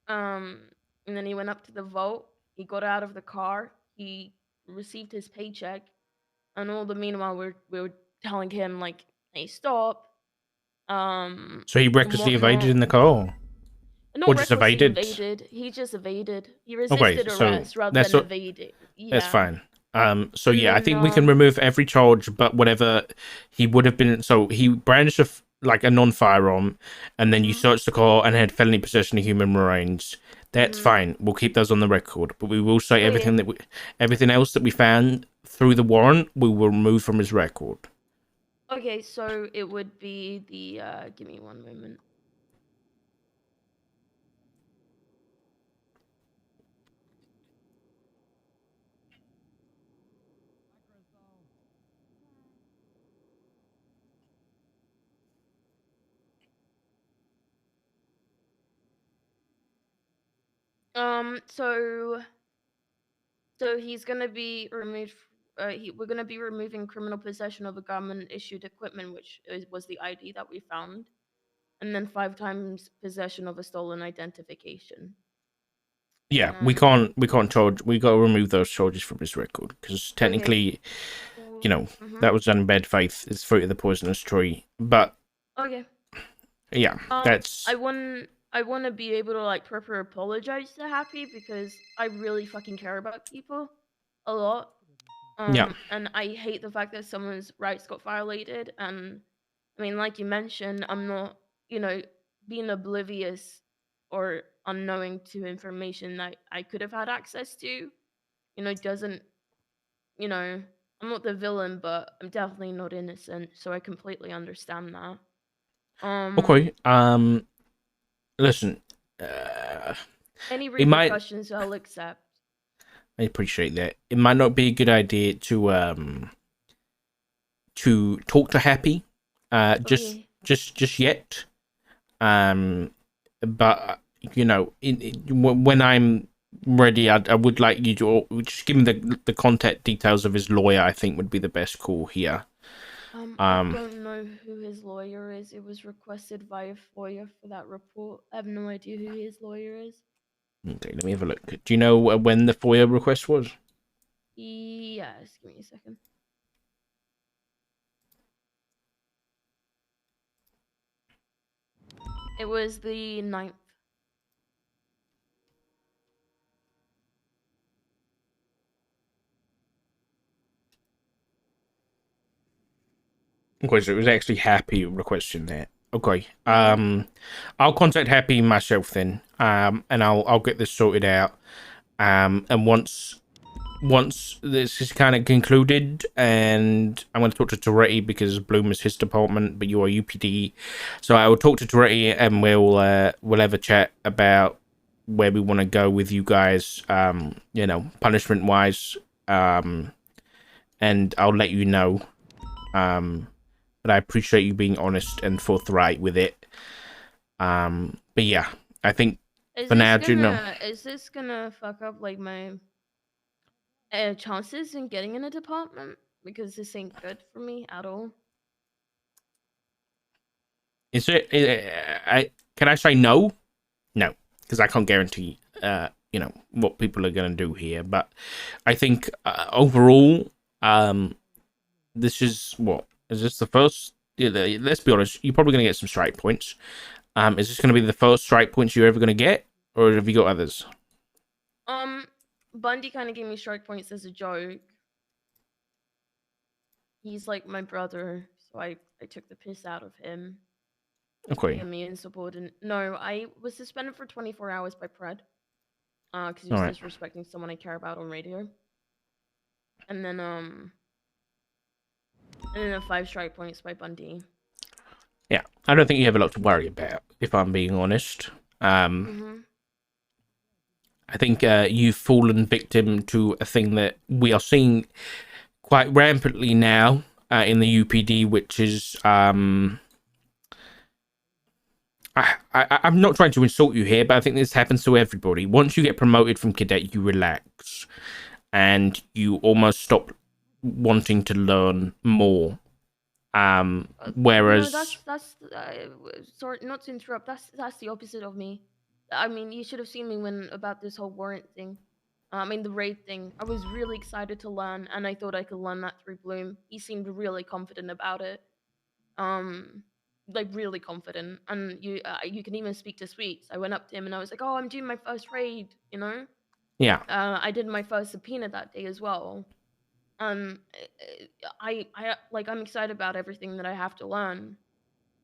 And then he went up to the vault. He got out of the car. He received his paycheck, and all the meanwhile we were telling him like, "Hey, stop." So he recklessly evaded in the car, Not or just recklessly evaded? He just evaded. He Okay, resisted so arrest rather that's than what- evading. That's Yeah. fine. So And yeah, I then, think we can remove every charge, but whatever he would have been. So he brandished like a non-firearm, and then you searched the car and had felony possession of human remains. That's fine. We'll keep those on the record, but we will say everything else that we found through the warrant, we will remove from his record. Okay, so it would be the. Give me one moment. So he's gonna be removed. We're gonna be removing criminal possession of a government-issued equipment, which was the ID that we found, and then 5 times possession of a stolen identification. Yeah, we can't charge. We got to remove those charges from his record because technically, that was done in bad faith. It's fruit of the poisonous tree. But Okay. yeah, that's I want to be able to like proper apologize to Happy because I really fucking care about people a lot. Yeah. And I hate the fact that someone's rights got violated. And I mean, like you mentioned, I'm not, being oblivious or unknowing to information that I could have had access to, doesn't, I'm not the villain, but I'm definitely not innocent. So I completely understand that. okay. Listen. Any it might- repercussions I'll accept. I appreciate that. It might not be a good idea to talk to Happy, just yet. But when I'm ready, I would like you to just give him the contact details of his lawyer. I think would be the best call here. I don't know who his lawyer is. It was requested via FOIA for that report. I have no idea who his lawyer is. Okay, let me have a look. Do you know when the FOIA request was? Yes, give me a second. It was the 9th. Okay, so it was actually Happy requesting that. Okay. I'll contact Happy myself then. And I'll get this sorted out. And once this is kind of concluded, and I'm going to talk to Toretti because Bloom is his department, but you are UPD. So I will talk to Toretti and we'll have a chat about where we want to go with you guys, you know, punishment wise, and I'll let you know. But I appreciate you being honest and forthright with it. But yeah, I think Is for this now, gonna is this gonna fuck up like my chances in getting in a department? Because this ain't good for me at all. is it? Can I say no? No, because I can't guarantee, you know, what people are going to do here. But I think overall, this is what is this the first? Yeah, let's be honest. You're probably going to get some strike points. Is this going to be the first strike points you're ever going to get, or have you got others? Bundy kind of gave me strike points as a joke. He's like my brother, so I took the piss out of him. Okay. Me insubordinate. No, I was suspended for 24 hours by Pred. Because he was Alright. disrespecting someone I care about on radio. And then a 5 strike points by Bundy. Yeah, I don't think you have a lot to worry about, if I'm being honest. I think you've fallen victim to a thing that we are seeing quite rampantly now in the UPD, which is I'm not trying to insult you here, but I think this happens to everybody. Once you get promoted from cadet, you relax, and you almost stop wanting to learn more. Whereas No, that's sorry, not to interrupt. That's the opposite of me. I mean, you should have seen me when about this whole warrant thing. I mean, the raid thing. I was really excited to learn, and I thought I could learn that through Bloom. He seemed really confident about it. Like really confident. And you can even speak to Sweets. I went up to him and I was like, "Oh, I'm doing my first raid," you know. Yeah. I did my first subpoena that day as well. I like I'm excited about everything that I have to learn.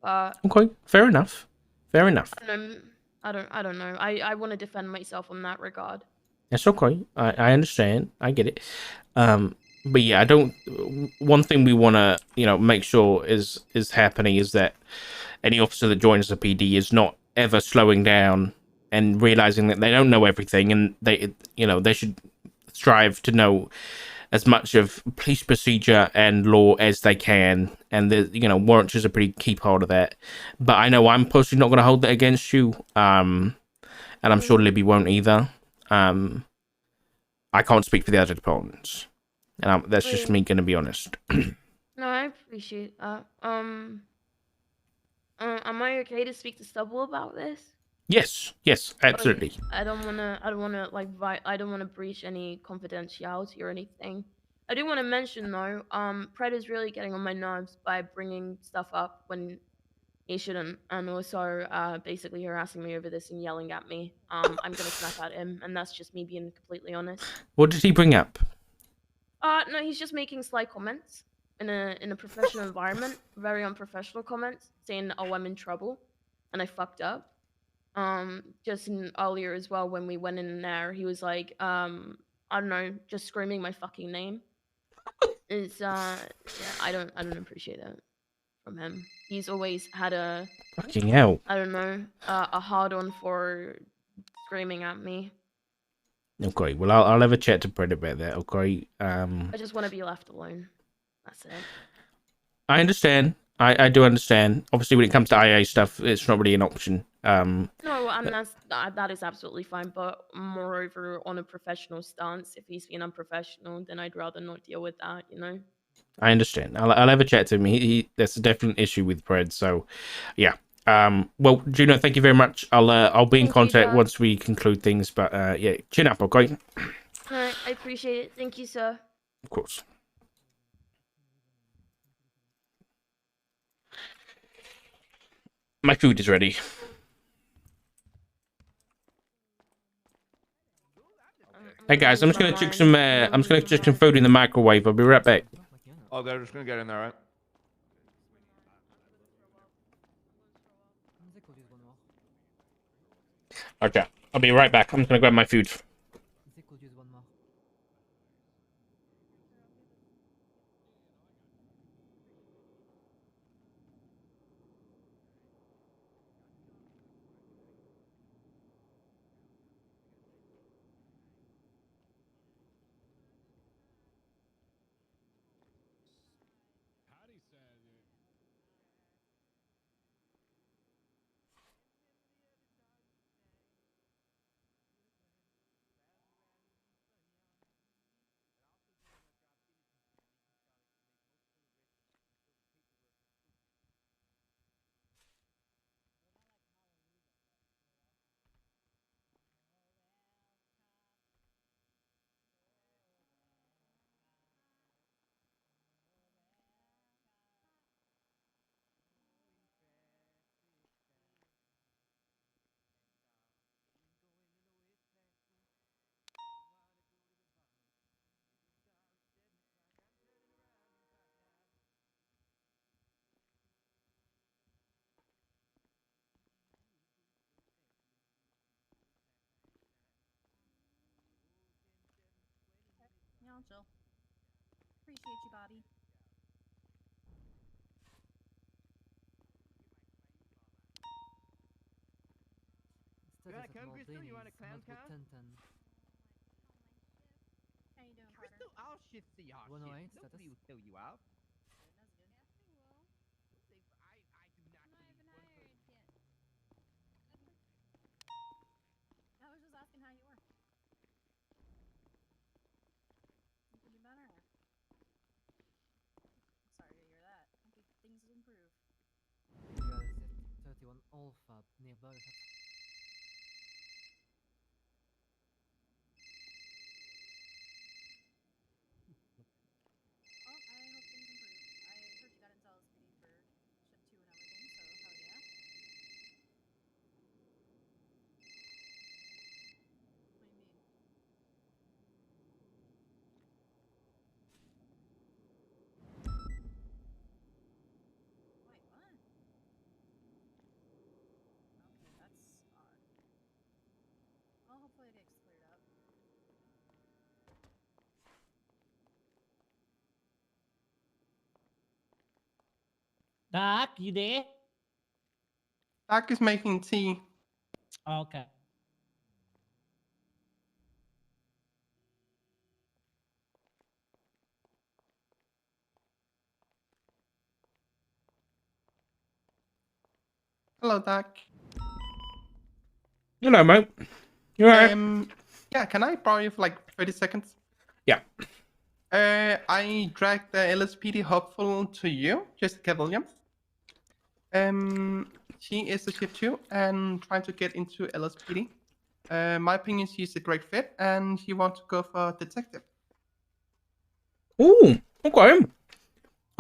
Okay, fair enough. Fair enough. I don't know. I want to defend myself in that regard. That's okay. I understand. I get it. But yeah, I don't. One thing we want to, you know, make sure is happening is that any officer that joins the PD is not ever slowing down and realizing that they don't know everything, and they, you know, they should strive to know as much of police procedure and law as they can, and the, you know, warrants is a pretty key part of that. But I know I'm personally not going to hold that against you, and I'm sure Libby won't either. I can't speak for the other departments, and that's just me going to be honest. No, I appreciate that. Am I okay to speak to Stubble about this? Yes, absolutely. Okay. I don't wanna like I don't wanna breach any confidentiality or anything. I do want to mention though, Pred is really getting on my nerves by bringing stuff up when he shouldn't, and also basically harassing me over this and yelling at me. I'm gonna snap at him, and that's just me being completely honest. What did he bring up? No, he's just making sly comments in a professional environment, very unprofessional comments, saying, "Oh, I'm in trouble," and I fucked up. Just earlier as well when we went in there, he was like, I don't know, just screaming my fucking name. It's yeah, I don't appreciate that from him. He's always had a Fucking hell. I don't know, a hard on for screaming at me. Okay, well I'll have a chat to Pred about that. Okay. I just want to be left alone. That's it. I understand. I do understand. Obviously, when it comes to IA stuff, it's not really an option. No, and that is absolutely fine. But moreover, on a professional stance, if he's being unprofessional, then I'd rather not deal with that. You know. I understand. I'll have a chat to him. He that's a definite issue with Pred. So, yeah. Well, Juno, thank you very much. I'll be in contact once we conclude things. But yeah, chin up, okay? Alright, I appreciate it. Thank you, sir. Of course. My food is ready. Hey guys, I'm just gonna chuck some. I'm just gonna chuck some food in the microwave. I'll be right back. Oh, they're just gonna get in there, right? Okay, I'll be right back. I'm just gonna grab my food. chill. Appreciate you, Bobby. You wanna come, Crystal? You want a clown count? How you doing, Crystal, I'll shift the hot shit. Nobody will kill you out. I was just asking how you were. You can be better. Sorry to hear that. I think things will improve. 31 Alpha nearby. Well, I hope things improve. I heard you got into LSPD for shift 2 and everything, so hell yeah. What do you mean? Wait, what? Okay, that's odd. Well, hopefully it gets cleared up. Doc, you there? Doc is making tea. Okay. Hello, Doc. Hello, mate. You alright? Yeah, can I borrow you for like 30 seconds? Yeah. I dragged the LSPD hopeful to you, Jessica Williams. She is a shift 2 and trying to get into LSPD. My opinion, she's a great fit, and she wants to go for detective. Ooh, okay.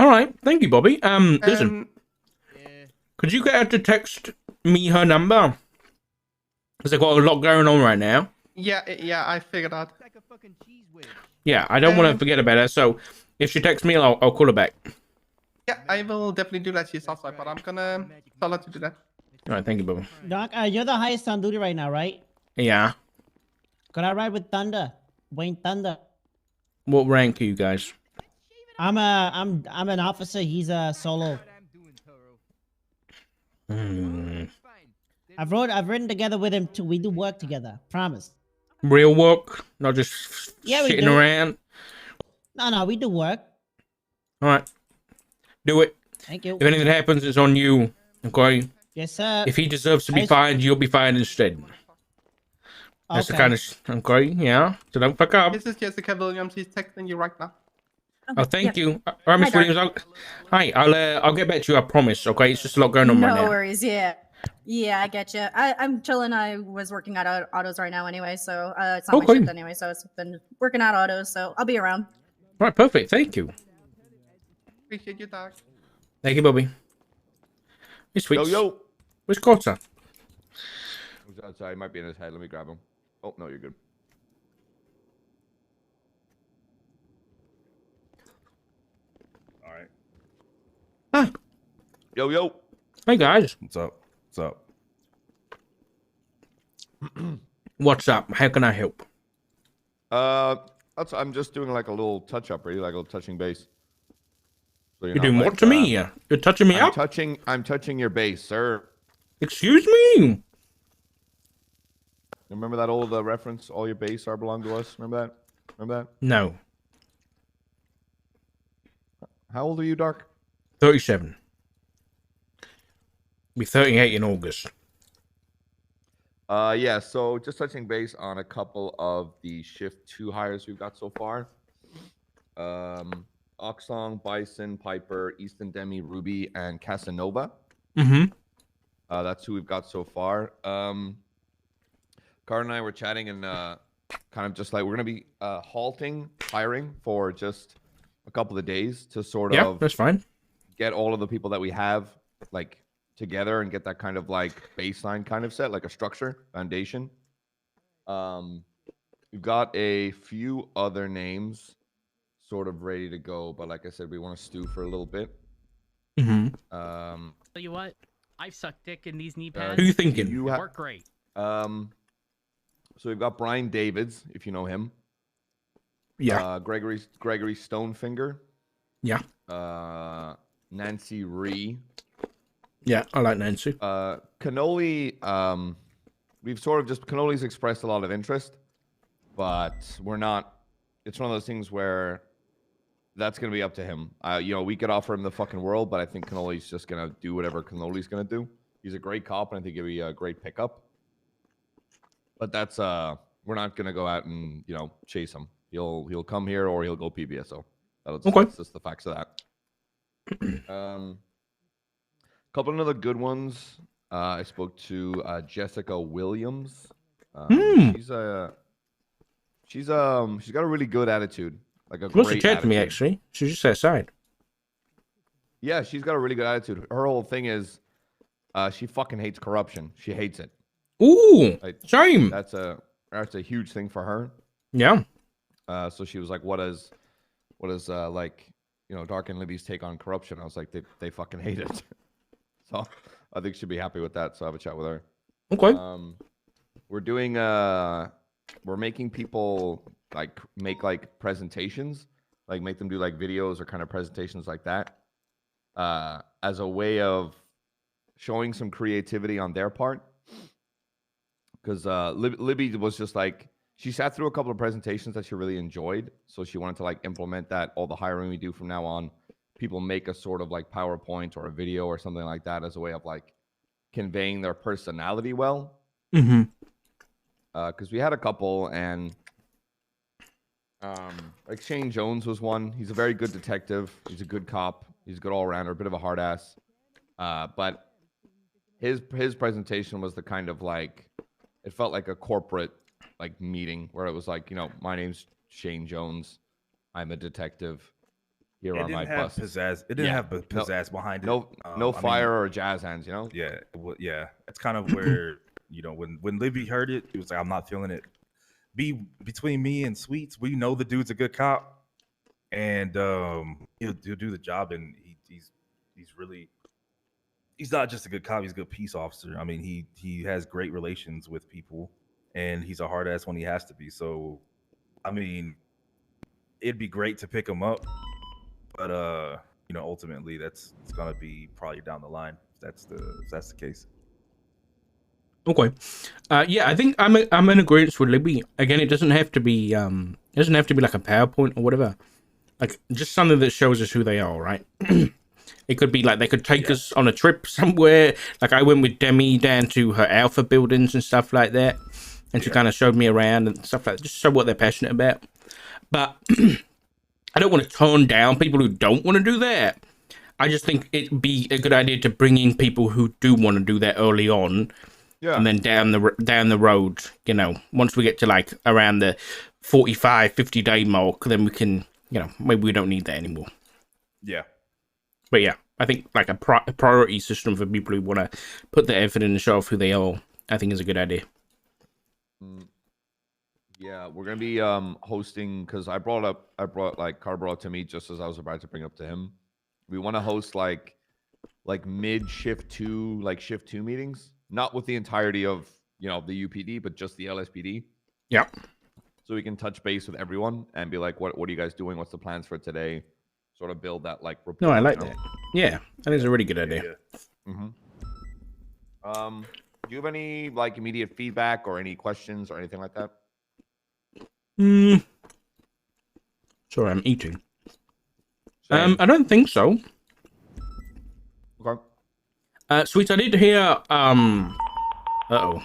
Alright, thank you, Bobby. Listen. Could you get her to text me her number? Because I've got a lot going on right now. Yeah, I figured out. Yeah, I don't want to forget about her, so if she texts me, I'll call her back. Yeah, I will definitely do that. She's outside, but I'm gonna tell her to do that. Alright, thank you, Bobby. Doc, you're the highest on duty right now, right? Yeah. Could I ride with Thunder? Wayne Thunder. What rank are you guys? I'm an officer. He's a solo. I've ridden together with him too. We do work together. Promise. Real work, not just Yeah, we sitting do. around. No, we do work. Alright. Do it. Thank you. If anything happens, it's on you. Okay? Yes, sir. If he deserves to be fined, you'll be fined instead. That's the Okay. kind of... Okay, yeah. So don't fuck up. This is Jessica Williams. She's texting you right now. Oh, thank you. Alright, Miss Hi, Williams. I'll get back to you, I promise. Okay? It's just a lot going on right No now. worries, yeah. Yeah, I get you. I'm chilling. I was working at autos right now anyway, so it's not my Okay. shift anyway, so it's been working at autos, so I'll be around. Right, perfect. Thank you. Appreciate you, Doc. Thank you, Bobby. Hey, sweet. Yo. Where's Cotter? He's outside. He might be in his head. Let me grab him. Oh, no, you're good. All right. Hi. Yo. Hey, guys. What's up? What's up? What's up? How can I help? I'm just doing like a little touch up, really, like a little touching base. So You're doing what to me? You're touching me up? I'm touching your base, sir. Excuse me? Remember that old reference? All your base are belong to us. Remember that? Remember that? No. How old are you, Dark? 37. Be 38 in August. Yeah, so just touching base on a couple of the shift 2 hires we've got so far. Oxong, Bison, Piper, Easton Demi, Ruby, and Casanova. Mm-hmm. That's who we've got so far. Card and I were chatting and kind of just like we're gonna be halting hiring for just a couple of days to sort Yeah, of that's fine. get all of the people that we have like together and get that kind of like baseline kind of set, like a structure, foundation. We've got a few other names sort of ready to go, but like I said, we want to stew for a little bit. Mm-hmm. Tell you what, I've sucked dick in these knee pads. Who you thinking? They work great. So we've got Brian Davids, if you know him. Yeah. Gregory Stonefinger. Yeah. Nancy Ree. Yeah, I like Nancy. Cannoli, we've sort of just Cannoli's expressed a lot of interest, but we're not. It's one of those things where that's gonna be up to him. We could offer him the fucking world, but I think Cannoli's just gonna do whatever Cannoli's gonna do. He's a great cop, and I think he'll be a great pickup. But that's we're not gonna go out and chase him. He'll come here or he'll go PBSO. That's just the facts of that. Couple of other good ones. I spoke to Jessica Williams. She's got a really good attitude. Like a She wants to great chat to me, attitude. actually. She's just outside. Yeah, she's got a really good attitude. Her whole thing is she fucking hates corruption. She hates it. Ooh, same. That's a huge thing for her. Yeah. So she was like, what is Dark and Libby's take on corruption? I was like, they fucking hate it. So I think she'd be happy with that. So I have a chat with her. Okay. We're making people make presentations, make them do videos or kind of presentations like that, as a way of showing some creativity on their part. Because Libby was just she sat through a couple of presentations that she really enjoyed, so she wanted to implement that. All the hiring we do from now on, people make a sort of PowerPoint or a video or something like that as a way of conveying their personality well. Mm-hmm. Because we had a couple, and Shane Jones was one. He's a very good detective. He's a good cop. He's a good all-rounder, a bit of a hard ass. But his presentation was the kind of it felt like a corporate meeting where it was my name's Shane Jones. I'm a detective. Here on my bus. Pizzazz. It didn't have pizzazz behind it. No fire or jazz hands, Yeah, yeah. That's kind of where when Libby heard it, he was like, "I'm not feeling it." Between me and Sweets, we know the dude's a good cop, and he'll do the job, and he's not just a good cop; he's a good peace officer. I mean, he has great relations with people, and he's a hard ass when he has to be. So, I mean, it'd be great to pick him up. But ultimately, it's gonna be probably down the line if that's the case. Okay. Yeah, I think I'm in agreement with Libby. Again, it doesn't have to be like a PowerPoint or whatever. Just something that shows us who they are, right? It could be they could take us on a trip somewhere. I went with Demi down to her Alpha buildings and stuff like that, and she kind of showed me around and stuff like that, just show what they're passionate about. But I don't want to turn down people who don't want to do that. I just think it'd be a good idea to bring in people who do want to do that early on. Yeah. And then down the road, once we get to around the 45, 50 day mark, then we can, maybe we don't need that anymore. Yeah. But yeah, I think a priority system for people who want to put the effort in and show off who they are, I think is a good idea. Yeah, we're gonna be hosting, because Car brought to me just as I was about to bring up to him. We want to host mid shift two meetings, not with the entirety of the UPD, but just the LSPD. Yeah. So we can touch base with everyone and be like, what are you guys doing? What's the plans for today? Sort of build that rapport. No, I like that. Yeah, I think it's a really good idea. Mm-hmm. Do you have any immediate feedback or any questions or anything like that? Sorry, I'm eating. I don't think so. Okay. Sweet, I did hear. Uh-oh.